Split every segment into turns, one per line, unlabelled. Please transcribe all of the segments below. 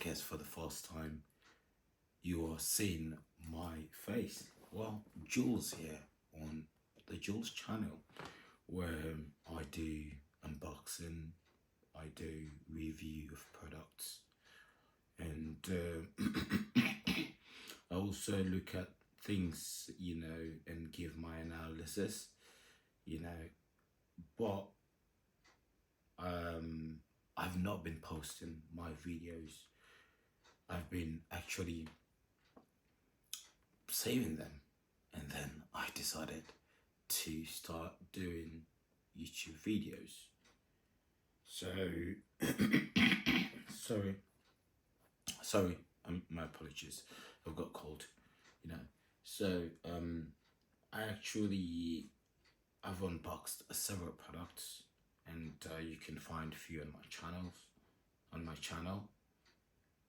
guess for the first time you are seeing my face. Well, Jules here on the Jules channel, where I do unboxing, I do review of products, and I also look at things, and give my analysis, you know. But I've not been posting my videos. I've been actually saving them, and then I decided to start doing YouTube videos. So sorry, my apologies. I've got cold, you know. So I've unboxed several products, and you can find a few on my channel,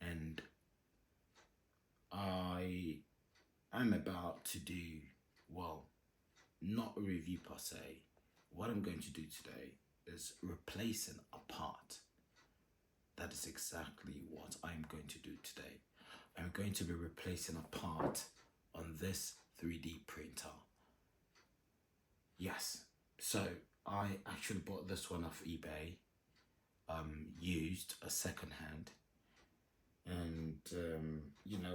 and I'm about to do, well, not a review per se. What I'm going to do today is replacing a part. That is exactly what I'm going to do today. I'm going to be replacing a part on this 3D printer. Yes, so I actually bought this one off eBay, used, a second hand, and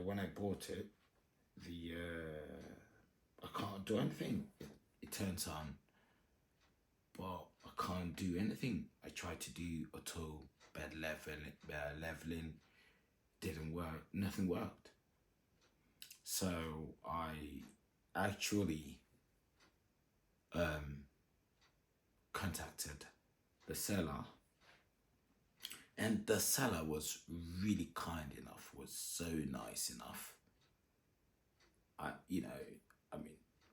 when I bought it, I can't do anything. It turns on, but I can't do anything. I tried to do auto bed leveling, didn't work. Nothing worked. So I actually contacted the seller, and the seller was really kind enough, was so nice enough.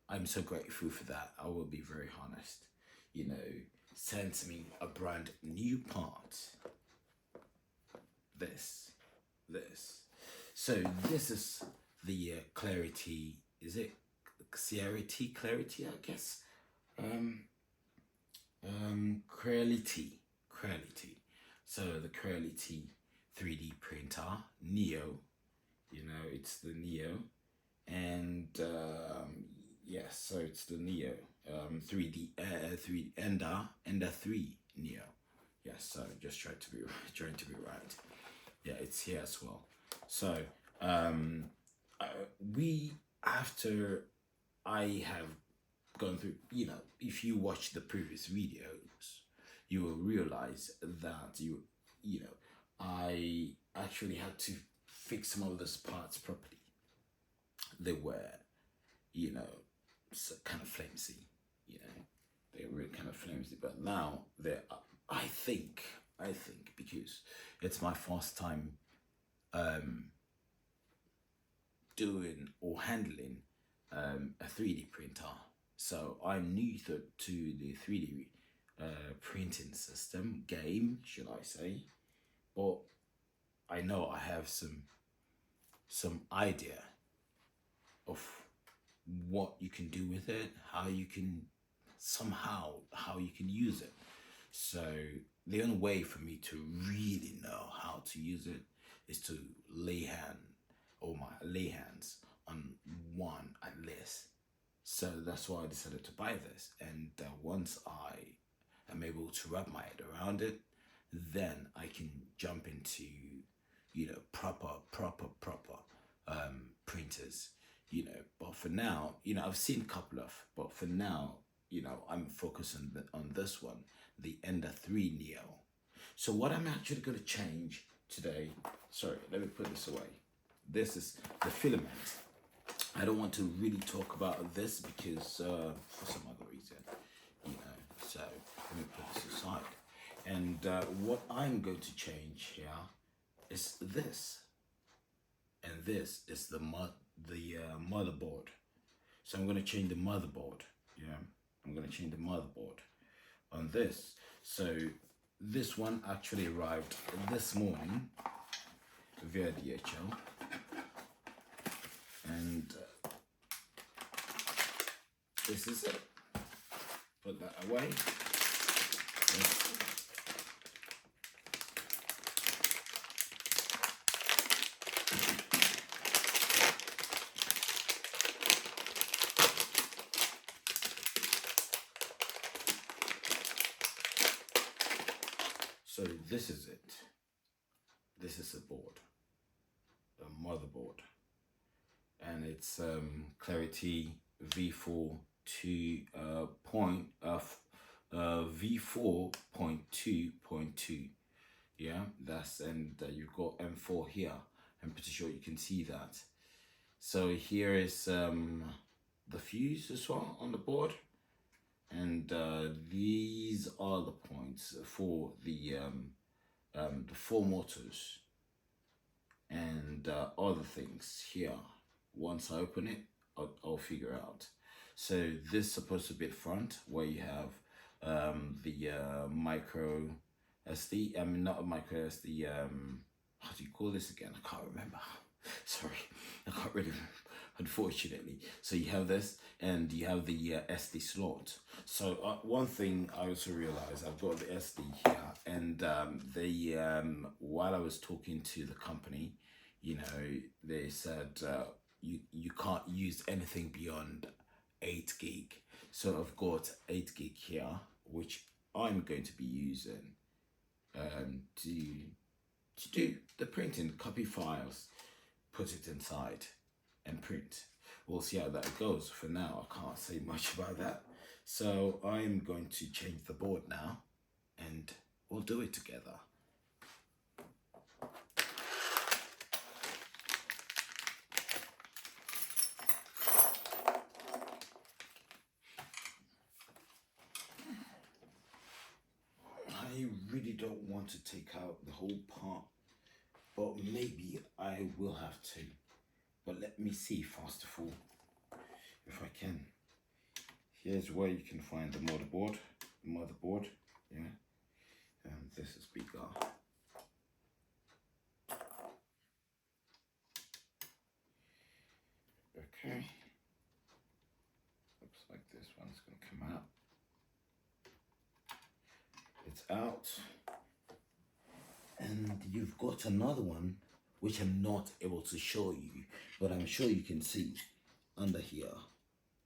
I'm so grateful for that. I will be very honest. Sent me a brand new part. This. So this is the Clarity. Is it Clarity? I guess. Clarity. So the Clarity 3D printer Neo. It's the Neo, and yes, so it's the Neo 3D 3 Neo. Yes, so just trying to be right. Yeah, it's here as well. So after I have gone through, if you watch the previous videos, you will realize that I actually had to fix some of those parts properly. They were, kind of flimsy, they were kind of flimsy, but now I think because it's my first time doing or handling a 3D printer, so I'm new to the 3D printing system game, should I say, but I know I have some idea of what you can do with it, how you can use it. So the only way for me to really know how to use it is to lay hands on one at least. So that's why I decided to buy this, and once I am able to wrap my head around it, then I can jump into proper printers, but for now, I've seen a couple of, but for now, I'm focusing on this one, the Ender 3 Neo. So what I'm actually going to change today, sorry, let me put this away. This is the filament. I don't want to really talk about this because for some other reason, so let me put this aside. And what I'm going to change here is this, and this is the motherboard. So I'm going to change the motherboard. I'm going to change the motherboard on this. So this one actually arrived this morning via DHL, and this is it. Put that away. So this is it. This is a board, a motherboard, and it's Clarity V4 to V4.2.2. Yeah, that's, and you've got M4 here. I'm pretty sure you can see that. So here is the fuse as well on the board, and these are the points for the four motors and other things here. Once I open it, I'll figure out. So this is supposed to be the front where you have the micro SD. I mean, not a micro SD. How do you call this again? I can't remember. Sorry, I can't really remember, unfortunately. So you have this, and you have the SD slot. So one thing I also realized, I've got the SD here, and while I was talking to the company, you know, they said you can't use anything beyond 8 gig. So I've got 8 gig here, which I'm going to be using to do the printing, copy files, put it inside, and print. We'll see how that goes. For now, I can't say much about that. So I'm going to change the board now, and we'll do it together. I really don't want to take out the whole part, but maybe I will have to. But let me see first of all if I can. Here's where you can find the motherboard. Yeah, and this is bigger. Okay, looks like this one's gonna come out. It's out, and you've got another one which I'm not able to show you, but I'm sure you can see under here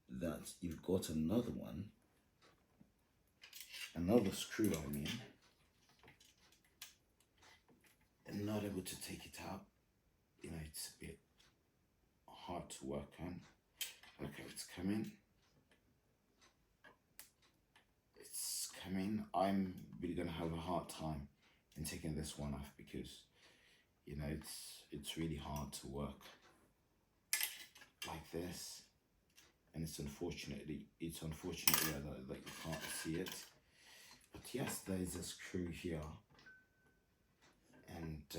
that you've got another one, another screw, I mean, and not able to take it out. You know, it's a bit hard to work on. Okay, it's coming. It's coming. I'm really gonna have a hard time in taking this one off because, you know, it's really hard to work like this, and it's unfortunately that you can't see it. But yes, there is a screw here, and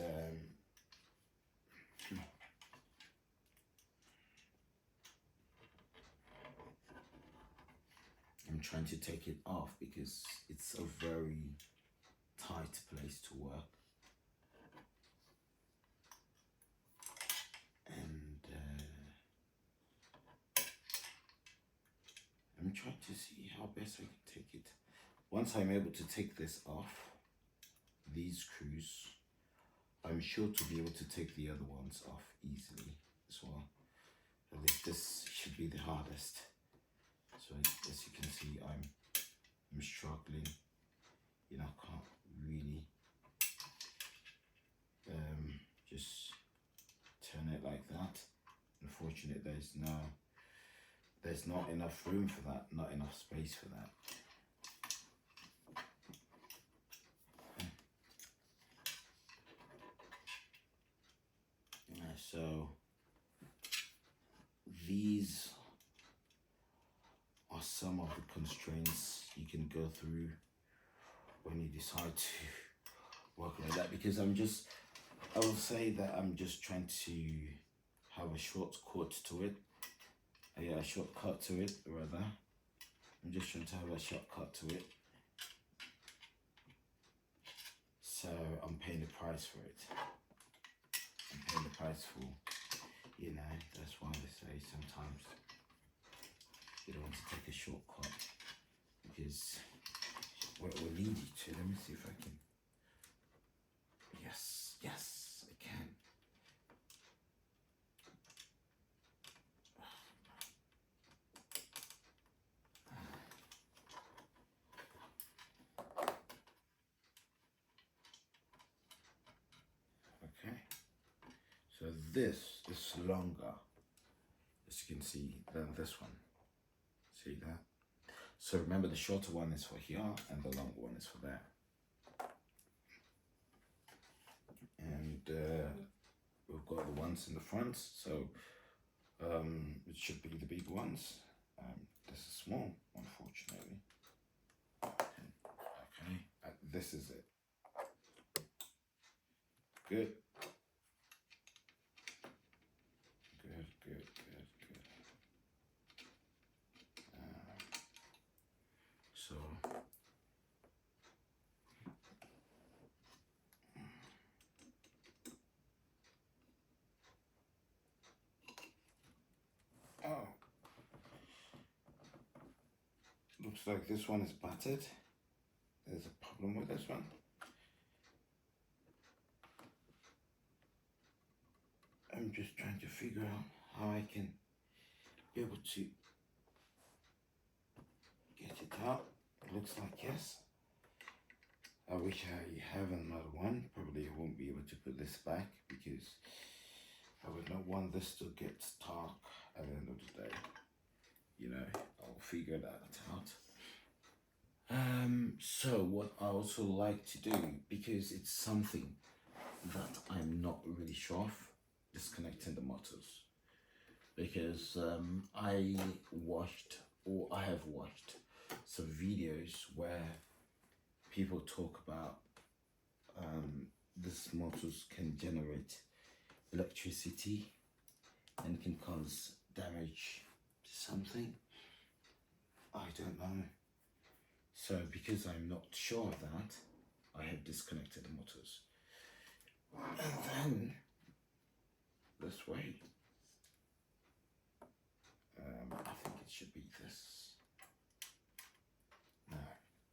I'm trying to take it off because it's a very tight place to work. And I'm trying to see how best I can take it. Once I'm able to take this off, these screws, I'm sure to be able to take the other ones off easily as well. At least this should be the hardest. So as you can see, I'm struggling. You know, I can't really just turn it like that. Unfortunately, there's not enough room for that, not enough space for that. So these are some of the constraints you can go through when you decide to work like that, because I will say that I'm just trying to have a shortcut to it. A shortcut to it, rather. I'm just trying to have a shortcut to it. So I'm paying the price for it. I'm paying the price for, you know, that's why they say sometimes you don't want to take a shortcut, because what it will lead you to, let me see if I can, yes, I can. this is longer, as you can see, than this one. See that? So remember, the shorter one is for here and the longer one is for there. And we've got the ones in the front, so it should be the big ones. This is small, unfortunately. Okay, this is it. Good. Good, good, good, good. So oh, looks like this one is battered. There's a problem with this one. I'm just trying to figure out how I can be able to get it out. It looks like yes. I wish I have another one. Probably I won't be able to put this back because I would not want this to get stuck at the end of the day. You know, I'll figure that out. So what I also like to do, because it's something that I'm not really sure of, disconnecting the motors. Because I have watched some videos where people talk about these motors can generate electricity and can cause damage to something. I don't know. So because I'm not sure of that, I have disconnected the motors. And then this way, I think it should be this. No,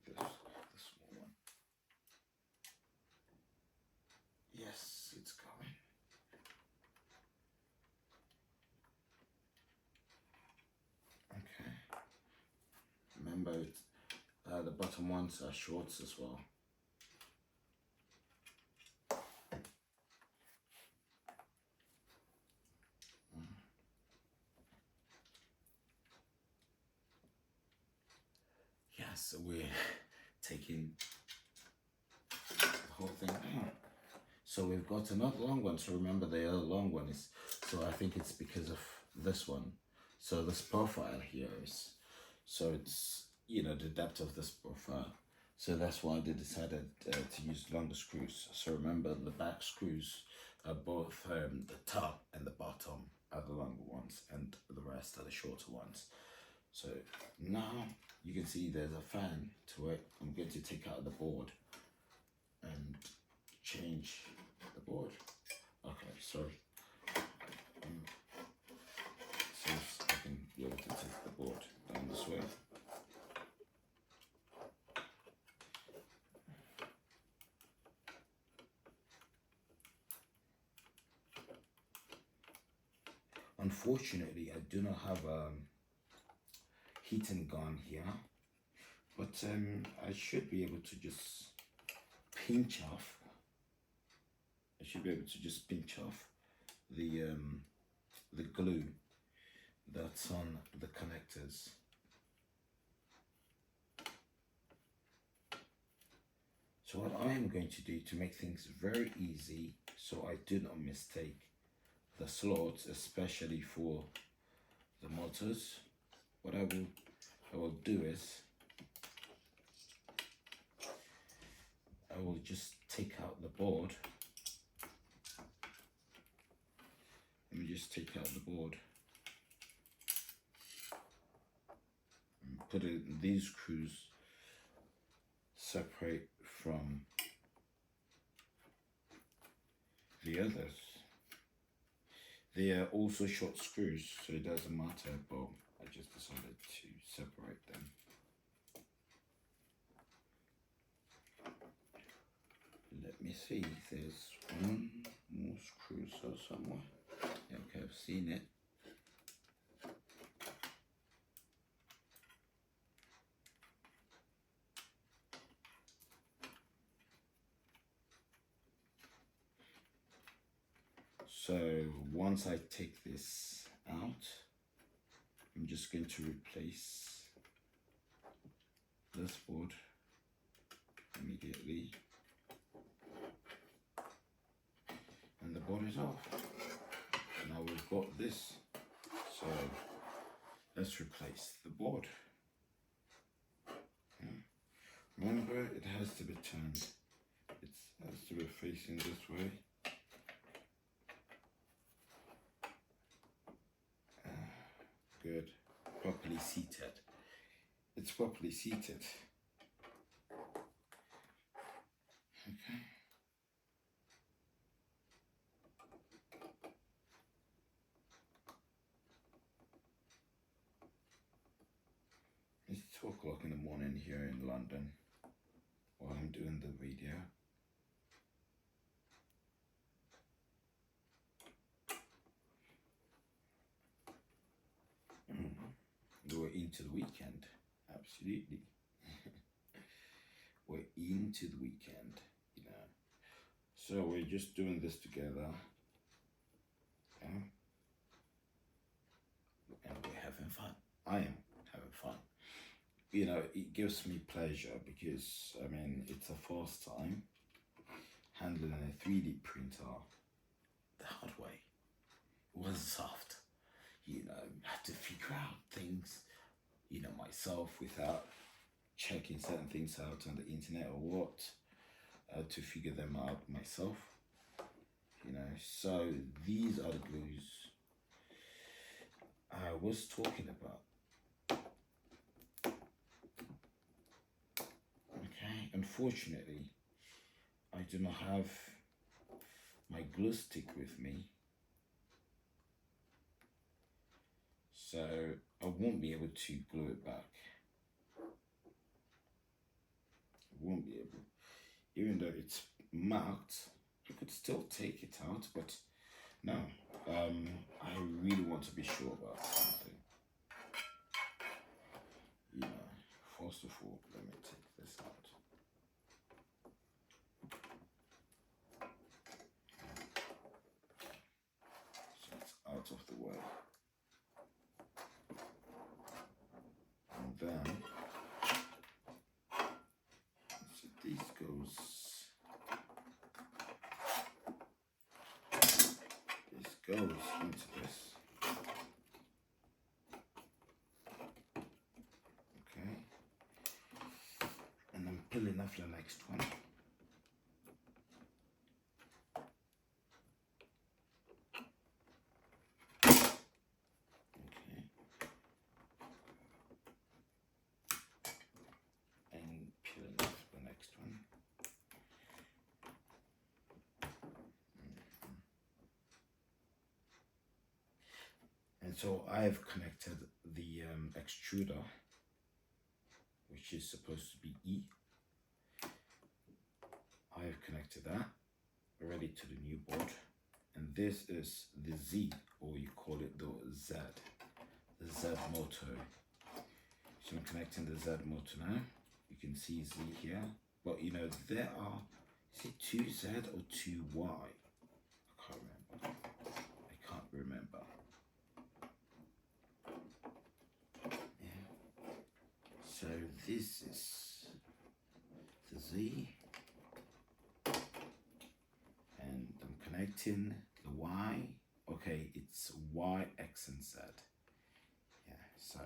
this small one. Yes, it's going. Okay. Remember, the bottom ones are shorts as well. Yeah, so we're taking the whole thing out. So we've got another long one. So remember, the other long one is, so I think it's because of this one. So this profile here is, so it's, you know, the depth of this profile. So that's why they decided to use longer screws. So remember, the back screws are both the top and the bottom are the longer ones, and the rest are the shorter ones. So now you can see there's a fan to it. I'm going to take out the board and change the board. Okay, sorry. So I can be able to take the board down this way. Unfortunately, I do not have a heating gun here, but I should be able to just pinch off. I should be able to just pinch off the glue that's on the connectors. So what I am going to do to make things very easy, so I do not mistake the slots, especially for the motors, what I will do is I will just take out the board. Let me just take out the board and put it in these screws separate from the others. They are also short screws, so it doesn't matter, but I just decided to separate them. Let me see, there's one more screw somewhere. Okay, I've seen it. So once I take this out, I'm just going to replace this board immediately, and the board is off. Now we've got this, so let's replace the board. Remember, it has to be turned. It has to be facing this way. Good. Properly seated. It's properly seated. Okay. It's 2 o'clock in the morning here in London while I'm doing the video. We're into the weekend. Absolutely. We're into the weekend, you know. So we're just doing this together. Yeah? And we're having fun. I am having fun. You know, it gives me pleasure because, I mean, it's a first time handling a 3D printer the hard way. It wasn't soft. You know, I had to figure out things, you know, myself without checking certain things out on the internet or what, to figure them out myself. You know, so these are the glues I was talking about. Okay, unfortunately, I do not have my glue stick with me, so I won't be able to glue it back. I won't be able, even though it's marked, I could still take it out, but no, I really want to be sure about something. You know, first of all, let me take this out. So it's out of the way. And then, so this goes into this. Okay. And I'm peeling off the next one. Okay. And peeling off the next one. And so I've connected the extruder, which is supposed to be E. I've connected that already to the new board. And this is the Z, or you call it the Z motor. So I'm connecting the Z motor now. You can see Z here. But you know, there are, is it 2Z or 2Y? I can't remember. So this is the Z, and I'm connecting the Y. Okay, it's Y, X, and Z. Yeah, so,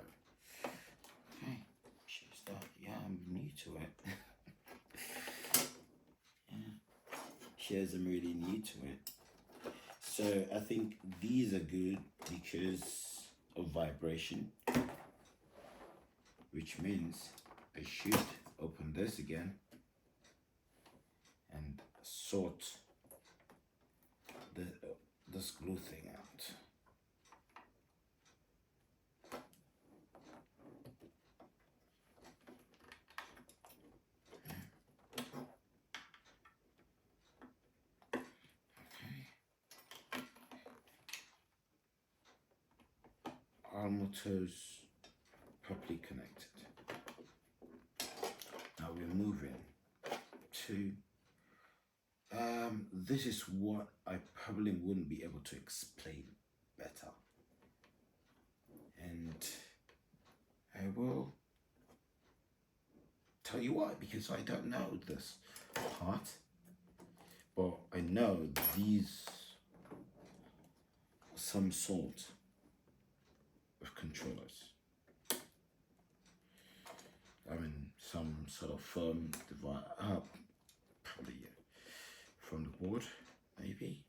okay, choose that. Yeah, I'm new to it. Yeah, cheers, I'm really new to it. So I think these are good because of vibration, which means I should open this again and sort this glue thing out. Our motors properly connected. Now we're moving to This is what I probably wouldn't be able to explain better, and I will tell you why, because I don't know this part, but I know these are some sort of controllers. I mean, some sort of firm device, probably yeah, from the board, maybe.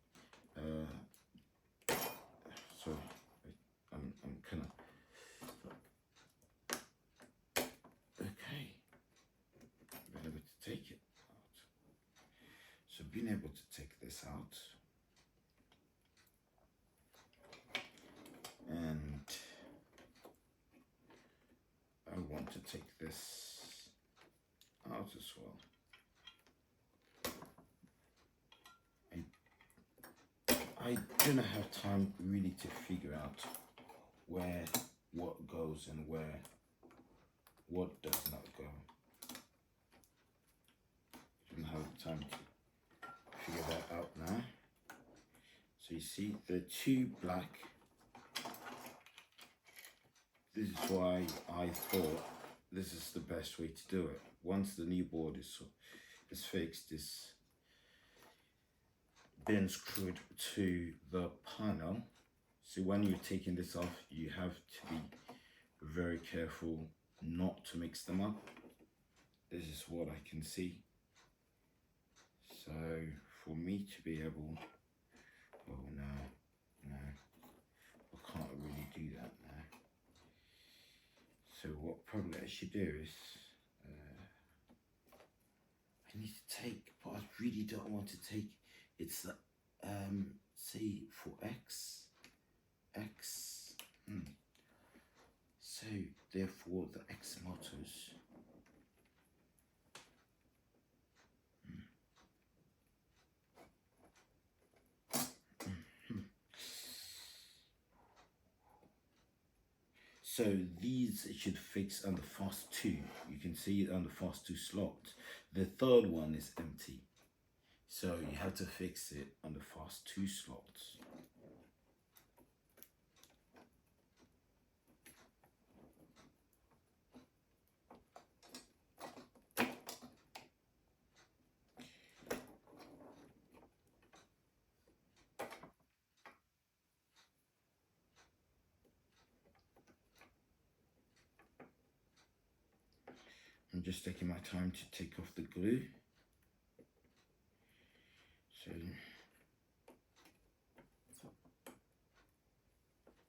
So I'm kind of okay. Being able to take it out. So being able to take this out, and I want to take this out as well. I do not have time really to figure out where what goes and where what does not go. I don't have time to figure that out now. So you see the two black. This is why I thought this is the best way to do it. Once the new board is fixed, is been screwed to the panel. So when you're taking this off, you have to be very careful not to mix them up. This is what I can see. So for me to be able, oh no, I can't really do that now. So what probably I should do is, I need to take, but I really don't want to take, it's the, say for X, so therefore the X motors, so these should fix on the first two. You can see it on the first two slots. The third one is empty. So you have to fix it on the first two slots. I'm just taking my time to take off the glue. So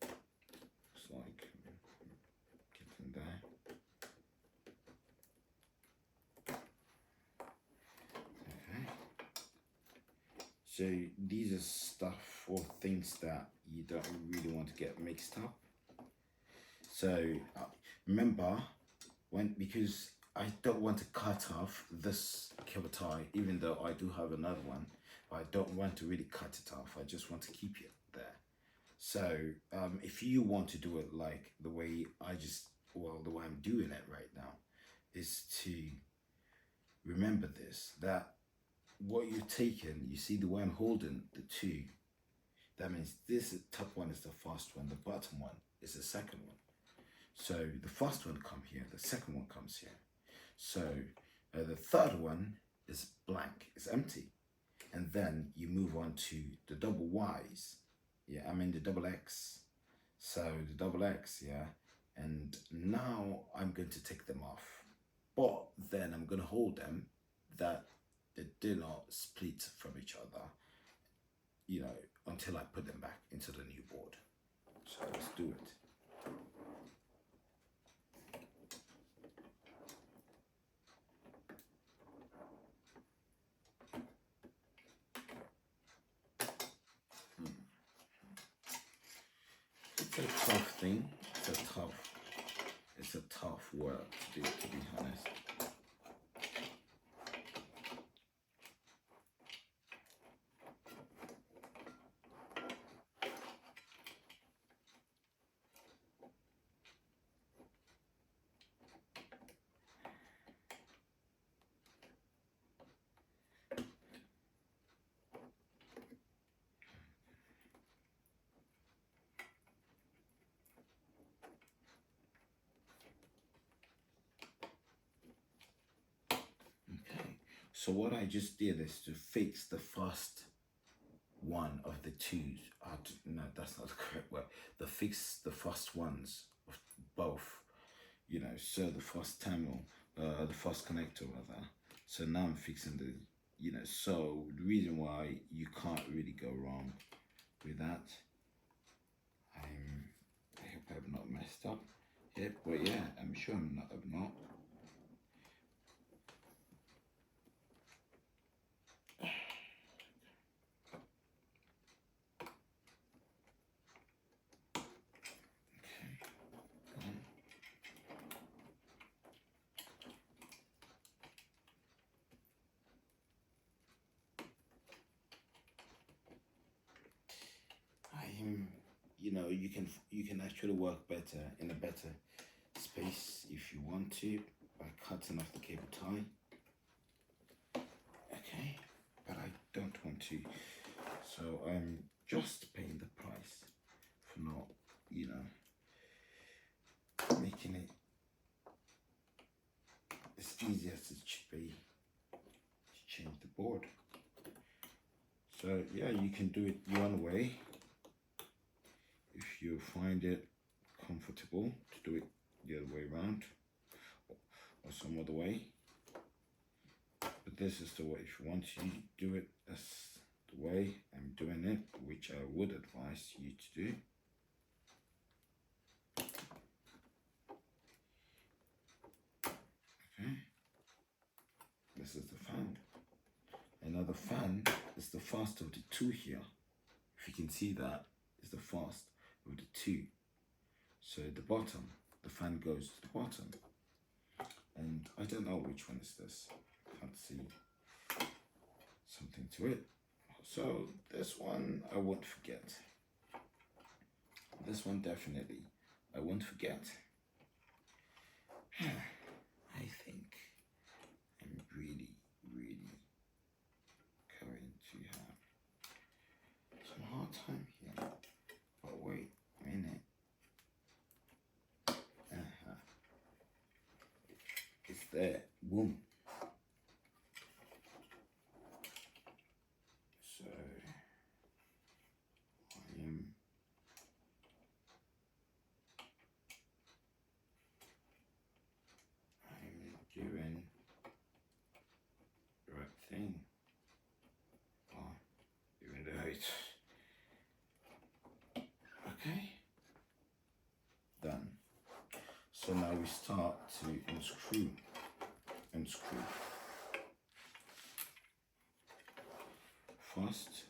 looks like getting there. Okay. So these are stuff or things that you don't really want to get mixed up. So remember, because I don't want to cut off this cable tie, even though I do have another one, but I don't want to really cut it off. I just want to keep it there. So if you want to do it like the way the way I'm doing it right now, is to remember this, that what you're taking, you see the way I'm holding the two, that means this top one is the first one, the bottom one is the second one. So the first one comes here, the second one comes here. So the third one is blank, it's empty. And then you move on to the double Y's. Yeah, I mean the double X. So the double X, yeah. And now I'm going to take them off. But then I'm going to hold them that they do not split from each other, until I put them back into the new board. So let's do it. It's a tough thing. It's a tough work to do, to be honest. So what I just did is to fix the first one of the twos. No, that's not the correct word. The fix the first ones of both. So the first terminal, the first connector rather. So now I'm fixing the, so the reason why you can't really go wrong with that. I hope I've not messed up. Yep, but yeah, I'm sure I've not. You can actually work better in a better space if you want to by cutting off the cable tie. Okay, but I don't want to, so I'm just paying the price for not, making it as easy as it should be to change the board. So yeah, you can do it one way if you find it comfortable to do it the other way around or some other way. But this is the way. If you want to do it, that's the way I'm doing it, which I would advise you to do. Okay. This is the fan. And now the fan is the first of the two here. If you can see that, is the first of the two. So at the bottom, the fan goes to the bottom. And I don't know which one is this. I can't see something to it. So this one I won't forget. This one definitely I won't forget. I think I'm really, really going to have some hard time here. But wait a minute. It's there. Boom. So I'm doing the right thing. Oh, doing the right. Okay. Done. So now we start to unscrew. First,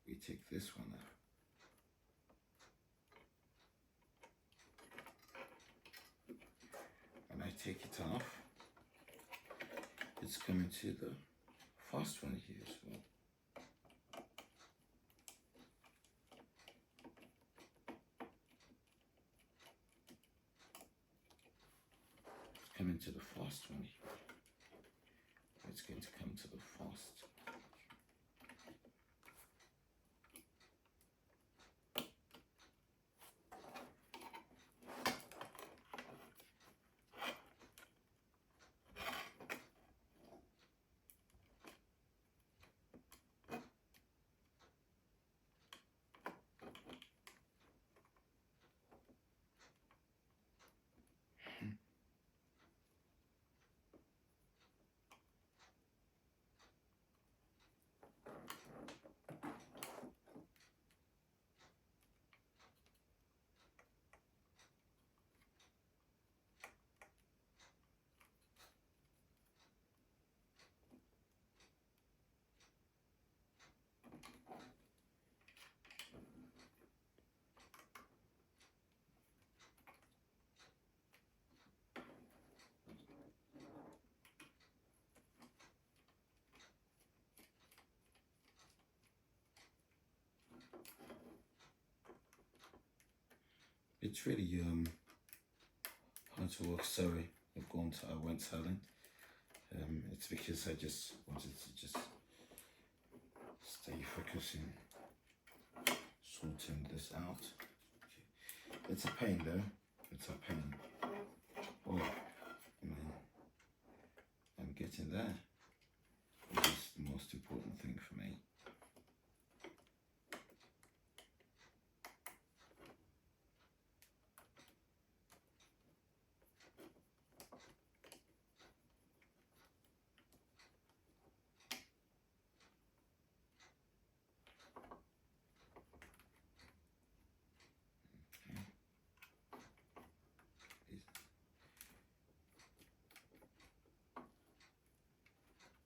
we take this one out. When I take it off, it's coming to the first one here as well. It's coming to the first one here. It's going to come to the first. It's really hard to work. Sorry, I went silent. It's because I just wanted to just stay focusing, sorting this out. Okay. It's a pain though. It's a pain. Oh, man. I'm getting straight in there, which is the most important thing for me.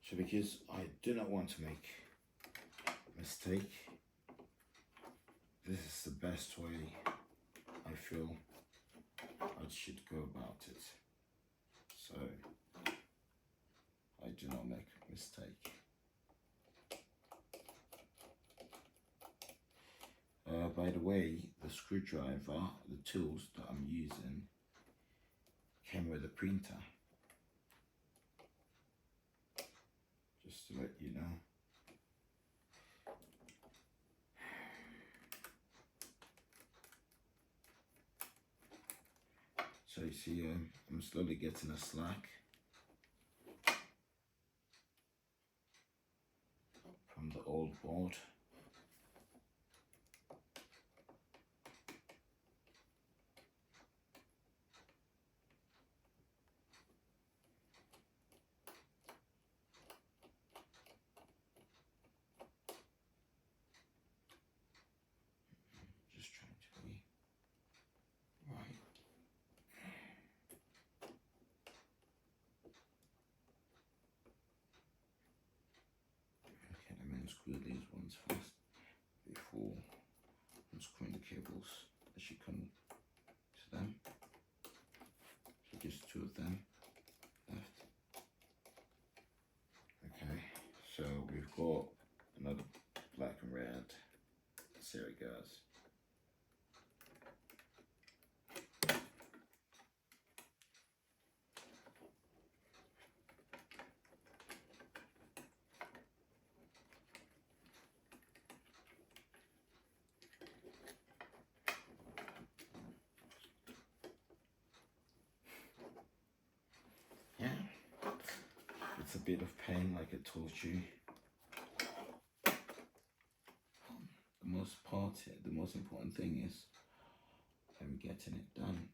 So because I do not want to make a mistake, this is the best way I feel I should go about it. So I do not make a mistake. By the way, the screwdriver, the tools that I'm using came with a printer. Just to let you know. So you see, I'm slowly getting a slack from the old board. Just trying to be right. Okay, let me unscrew these ones first before unscrewing the cables that should come to them. So just two of them left. Okay, so we've got another black and red. So there it goes. Yeah, it's a bit of pain, like I told you. The most important thing is I'm getting it done.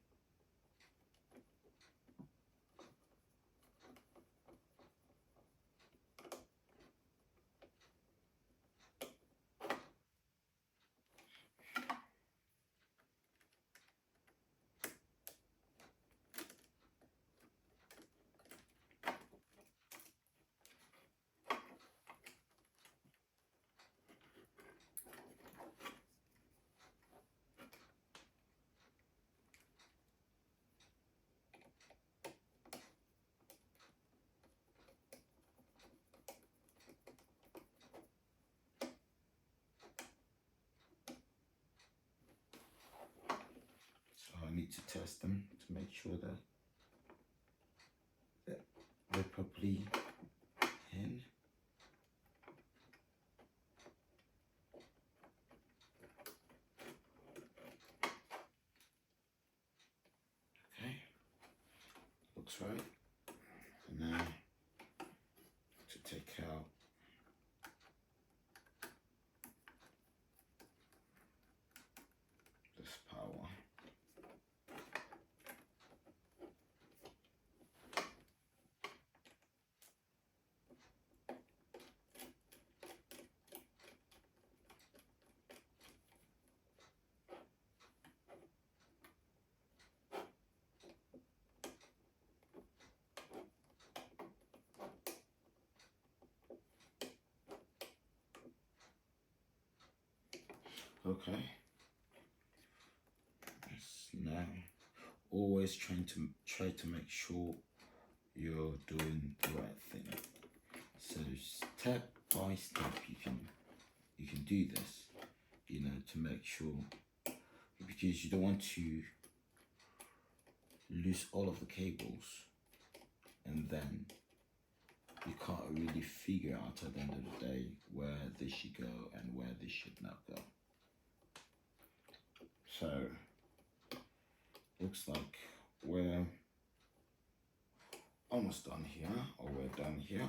So I need to test them to make sure that they're properly in. Okay, looks right. And now to take out this power. Okay. Now, always try to make sure you're doing the right thing. So step by step, you can do this. You know, to make sure, because you don't want to lose all of the cables, and then you can't really figure out at the end of the day where they should go and where they should not go. So looks like we're almost done here, or we're done here.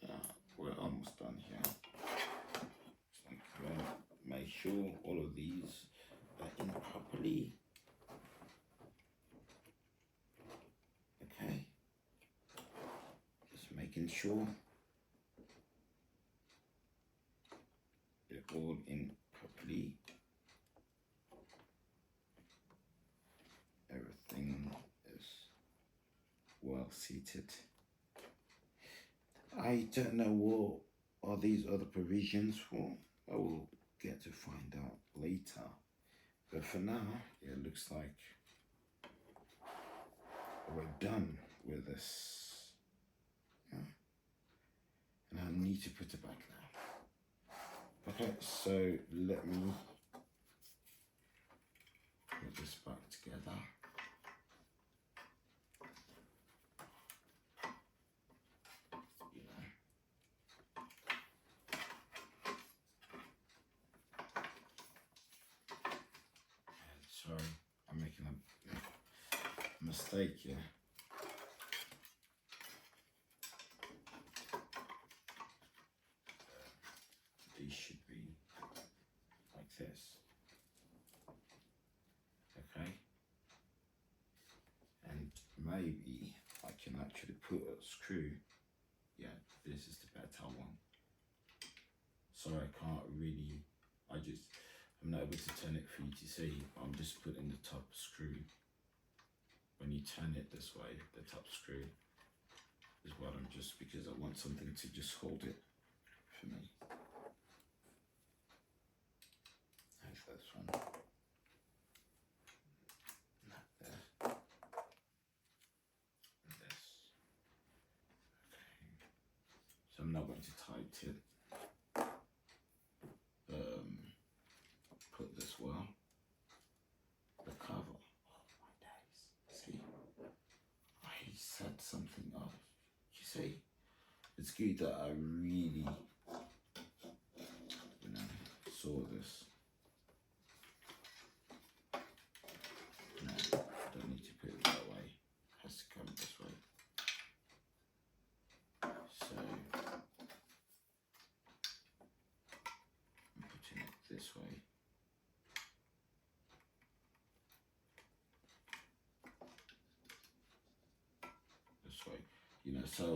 Yeah, we're almost done here. So make sure all of these are in properly. Okay, just making sure they're all in properly. Everything is well seated. I don't know what are these other provisions for. I will get to find out later. But for now, it looks like we're done with this. Yeah. And I need to put it back now. Okay, so let me put this back together. Sorry, I'm making a mistake here. These should be like this. Okay. And maybe I can actually put a screw. Yeah, this is the better one. Sorry, I can't really, I'm not able to turn it for you to see. I'm just putting the top screw. When you turn it this way, the top screw is what I'm just, because I want something to just hold it for me. There's this one. Not there. And this. Okay. So I'm not going to tighten it. Put this well. The cover. Oh my days. See? I set something up. You see? It's good that I really, saw this. No, I don't need to put it that way. It has to come this way. So, I'm putting it this way. This way. So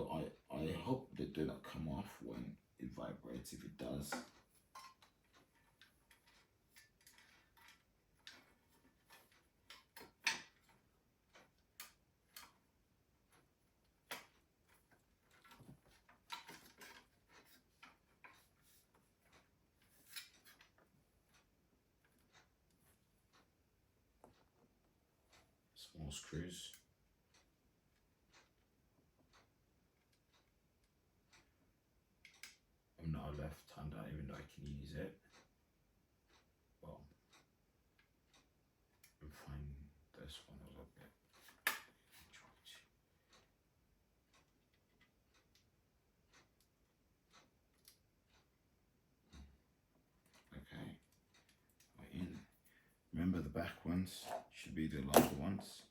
I hope they do not come off when it vibrates. If it does, small screws. I'm not a left-hander, even though I can use it. Well, I'm finding this one a little bit. Okay, we're in. Remember, the back ones should be the longer ones.